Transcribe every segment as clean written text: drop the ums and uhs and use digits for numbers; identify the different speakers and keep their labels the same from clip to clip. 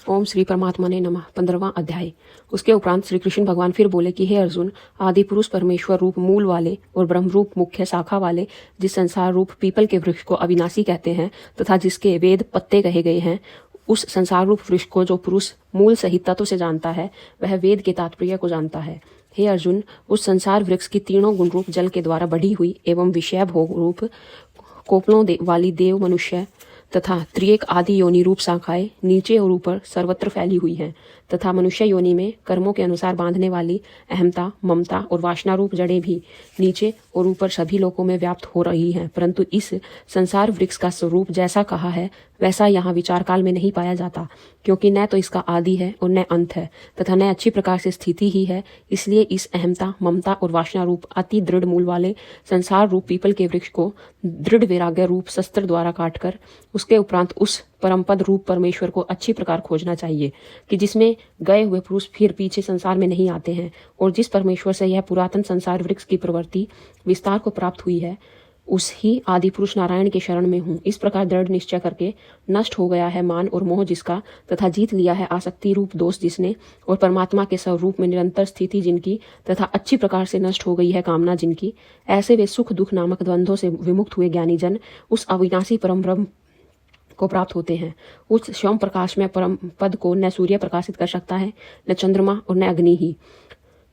Speaker 1: ओम श्री परमात्मा ने नमः। 15वां अध्याय। उसके उपरांत श्री कृष्ण भगवान फिर बोले कि हे अर्जुन, आदि पुरुष परमेश्वर रूप मूल वाले और ब्रह्म रूप मुख्य शाखा वाले जिस संसार रूप पीपल के वृक्ष को अविनाशी कहते हैं तथा जिसके वेद पत्ते कहे गए हैं, उस संसार रूप वृक्ष को जो पुरुष मूल सहित तत्व से जानता है वह वेद के तात्पर्य को जानता है। हे अर्जुन, उस संसार वृक्ष की तीनों गुण रूप जल के द्वारा बढ़ी हुई एवं विषय भोग रूप कोपलों वाली देव मनुष्य तथा त्रिएक आदि योनि रूप शाखाएं नीचे और ऊपर सर्वत्र फैली हुई हैं तथा मनुष्य योनि में कर्मों के अनुसार बांधने वाली अहमता, ममता और वासना रूप जड़ें भी नीचे और ऊपर सभी लोकों में व्याप्त हो रही हैं, परंतु इस संसार वृक्ष का स्वरूप जैसा कहा है वैसा यहाँ विचार काल में नहीं पाया जाता, क्योंकि न तो इसका आदि है और न अंत है तथा न अच्छी प्रकार से स्थिति ही है। इसलिए इस अहमता, ममता और वासना रूप अति दृढ़ मूल वाले संसार रूप पीपल के वृक्ष को दृढ़ वैराग्य रूप शस्त्र द्वारा काटकर उसके उपरांत उस परमपद रूप परमेश्वर को अच्छी प्रकार खोजना चाहिए कि जिसमें गए हुए पुरुष फिर पीछे संसार में नहीं आते हैं, और जिस परमेश्वर से यह पुरातन संसार वृक्ष की प्रवृत्ति विस्तार को प्राप्त हुई है उस ही आदि पुरुष नारायण के शरण में हूँ। इस प्रकार दृढ़ निश्चय करके नष्ट हो गया है मान और मोह जिसका, तथा जीत लिया है आसक्ति रूप दोष जिसने, और परमात्मा के स्वरूप में निरंतर स्थिति जिनकी तथा अच्छी प्रकार से नष्ट हो गई है कामना जिनकी, ऐसे वे सुख दुख नामक द्वंद्वों से विमुक्त हुए ज्ञानी जन उस अविनाशी परम ब्रह्म को प्राप्त होते हैं। उस स्वयं प्रकाश में परम पद को न सूर्य प्रकाशित कर सकता है, न चंद्रमा और न अग्नि ही,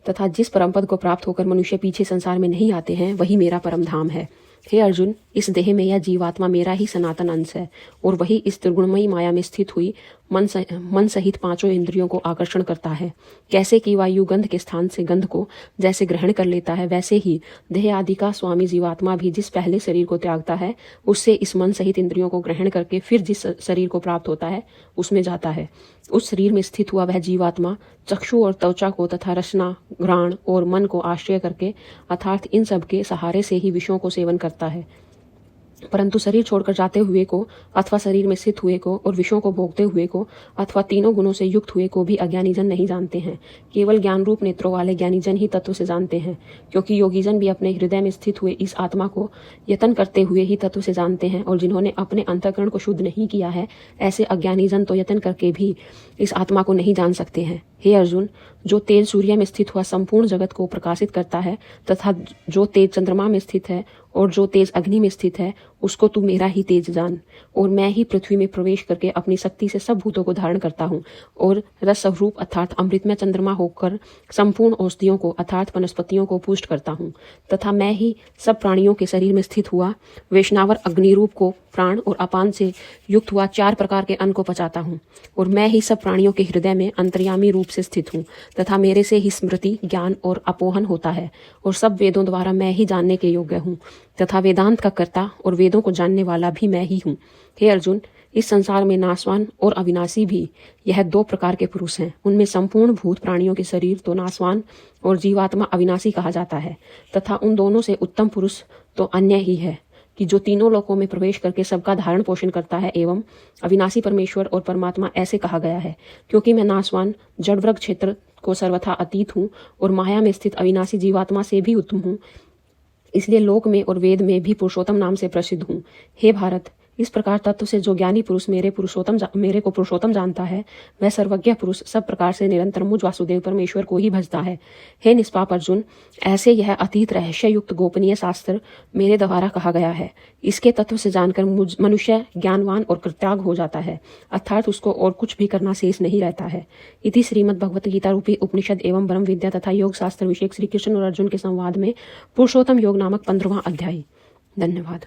Speaker 1: तथा जिस परम पद को प्राप्त होकर मनुष्य पीछे संसार में नहीं आते हैं वही मेरा परम धाम है। हे अर्जुन, इस देह में यह जीवात्मा मेरा ही सनातन अंश है और वही इस त्रिगुणमयी माया में स्थित हुई मन सहित पांचों इंद्रियों को आकर्षण करता है। कैसे कि वायु गंध के स्थान से गंध को जैसे ग्रहण कर लेता है, वैसे ही देह आदि का स्वामी जीवात्मा भी जिस पहले शरीर को त्यागता है उससे इस मन सहित इंद्रियों को ग्रहण करके फिर जिस शरीर को प्राप्त होता है उसमें जाता है। उस शरीर में स्थित हुआ वह जीवात्मा चक्षु और त्वचा को तथा रसना, घ्राण और मन को आश्रय करके अर्थात इन सब के सहारे से ही विषयों को सेवन करता है, परंतु शरीर छोड़कर जाते हुए को अथवा शरीर में स्थित हुए को और विषयों को भोगते हुए को अथवा तीनों गुणों से युक्त हुए को भी अज्ञानी जन नहीं जानते हैं। केवल ज्ञान रूप नेत्रों वाले ज्ञानी जन ही तत्व से जानते हैं, क्योंकि योगी जन भी अपने हृदय में स्थित हुए इस आत्मा को यतन करते हुए ही तत्व से जानते हैं, और जिन्होंने अपने अंतःकरण को शुद्ध नहीं किया है ऐसे अज्ञानी जन तो यतन करके भी इस आत्मा को नहीं जान सकते हैं। हे अर्जुन, जो तेज सूर्य में स्थित हुआ संपूर्ण जगत को प्रकाशित करता है तथा जो तेज चंद्रमा में स्थित है और जो तेज अग्नि में स्थित है उसको तू मेरा ही तेज जान, और मैं ही पृथ्वी में प्रवेश करके अपनी शक्ति से सब भूतों को धारण करता हूँ और रस स्वरूप अर्थात अमृतमय चंद्रमा होकर संपूर्ण औषधियों को अर्थात वनस्पतियों को पुष्ट करता हूँ, तथा मैं ही सब प्राणियों के शरीर में स्थित हुआ वैष्णवर अग्नि रूप को प्राण और अपान से युक्त हुआ 4 प्रकार के अन्न को पचाता हूँ, और मैं ही सब प्राणियों के हृदय में अंतर्यामी रूप से स्थित हूँ तथा मेरे से ही स्मृति, ज्ञान और अपोहन होता है, और सब वेदों द्वारा मैं ही जानने के योग्य हूँ तथा वेदांत का कर्ता और वेदों को जानने वाला भी मैं ही हूँ। हे अर्जुन, इस संसार में नाशवान और अविनाशी भी यह 2 प्रकार के पुरुष हैं। उनमें संपूर्ण भूत प्राणियों के शरीर तो नाशवान और जीवात्मा अविनाशी कहा जाता है, तथा उन दोनों से उत्तम पुरुष तो अन्य ही है कि जो तीनों लोकों में प्रवेश करके सबका धारण पोषण करता है एवं अविनाशी परमेश्वर और परमात्मा ऐसे कहा गया है, क्योंकि मैं नाशवान जड़वर्ग क्षेत्र को सर्वथा अतीत हूँ और माया में स्थित अविनाशी जीवात्मा से भी उत्तम हूँ, इसलिए लोक में और वेद में भी पुरुषोत्तम नाम से प्रसिद्ध हूँ। हे भारत, इस प्रकार तत्व से जो ज्ञानी पुरुष मेरे को पुरुषोत्तम जानता है वह सर्वज्ञ पुरुष सब प्रकार से निरंतर मुझ वासुदेव परमेश्वर को ही भजता है। हे निष्पाप अर्जुन, ऐसे यह अतीत रहस्य युक्त गोपनीय शास्त्र मेरे द्वारा कहा गया है। इसके तत्व से जानकर मनुष्य ज्ञानवान और कृत्याग हो जाता है, अर्थात उसको और कुछ भी करना शेष नहीं रहता है। इति श्रीमद् भगवत गीता रूपी उपनिषद एवं ब्रह्म विद्या तथा योग शास्त्र विषय श्री कृष्ण और अर्जुन के संवाद में पुरुषोत्तम योग नामक 15वां अध्याय। धन्यवाद।